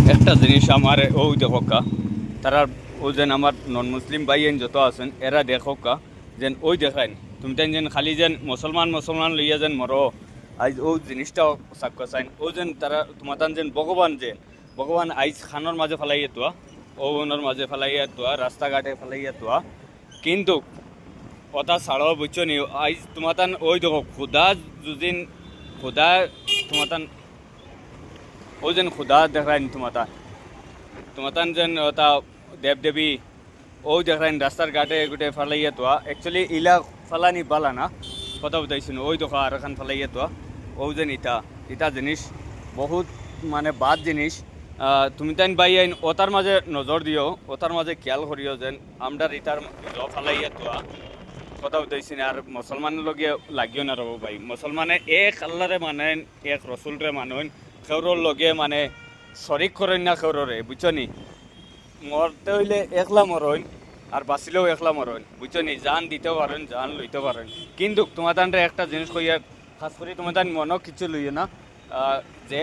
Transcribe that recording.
একটা জিনিস আমার ওই দেখোকা তারা ও যেন আমার নন মুসলিম ভাই যত আছেন এরা দেখোকা যেন ওই দেখায় তুমি তাই যেন খালি যেন মুসলমান মুসলমান লইয়া যেন মরো আজ ও জিনিসটাও সাক্ষ্য চাইন ও যেন তারা তোমার যেন ভগবান যেন ভগবান আইজ খানোর মাঝে ফেলাইয়া তোয়া ওনার মাঝে ফেলাইয়া তোয়া রাস্তাঘাটে ফেলাইয়া তোয়া কিন্তু কথা ছাড়াও বুঝছো নি আইজ তোমার ওই দেখো খুদা দুদিন খুদা তোমার ও যেন খুদা দেখায় তোমাতান যেন তা দেবদেবী ও দেখায় রাস্তার ঘাটে গোটে ফেলাইয়া তোয়া একচুয়ালি ইলা ফেলানি বালা না কথা বুঝাইছিল ওই দেখা আর এখন ফেলাইয়া তোয়া ও যেন ইটা ইটা জিনিস বহুত মানে বাদ জিনিস তুমি তাইন বাই আইন ওতার মাঝে নজর দিও ওতার মাঝে খেয়াল করিও যেন আমরা ইটার ফেলাইয়া তোয়া কথা বুঝাইছি না আর মুসলমানের লগে লাগিও না রব ভাই মুসলমানে এক আল্লাহরে মানেন এক রসুলরে মানেন খেউরর লগে মানে শরিক করেন না খেউররে বুঝছো নি মরতে হইলে একলা মরইন আর বাঁচিলেও একলা মরইন বুঝছো নি জান দিতেও পারেন জান লইতে পারেন কিন্তু তোমার একটা জিনিস কইয়া খাস করে তোমার মনও কিছু লইয়ে না যে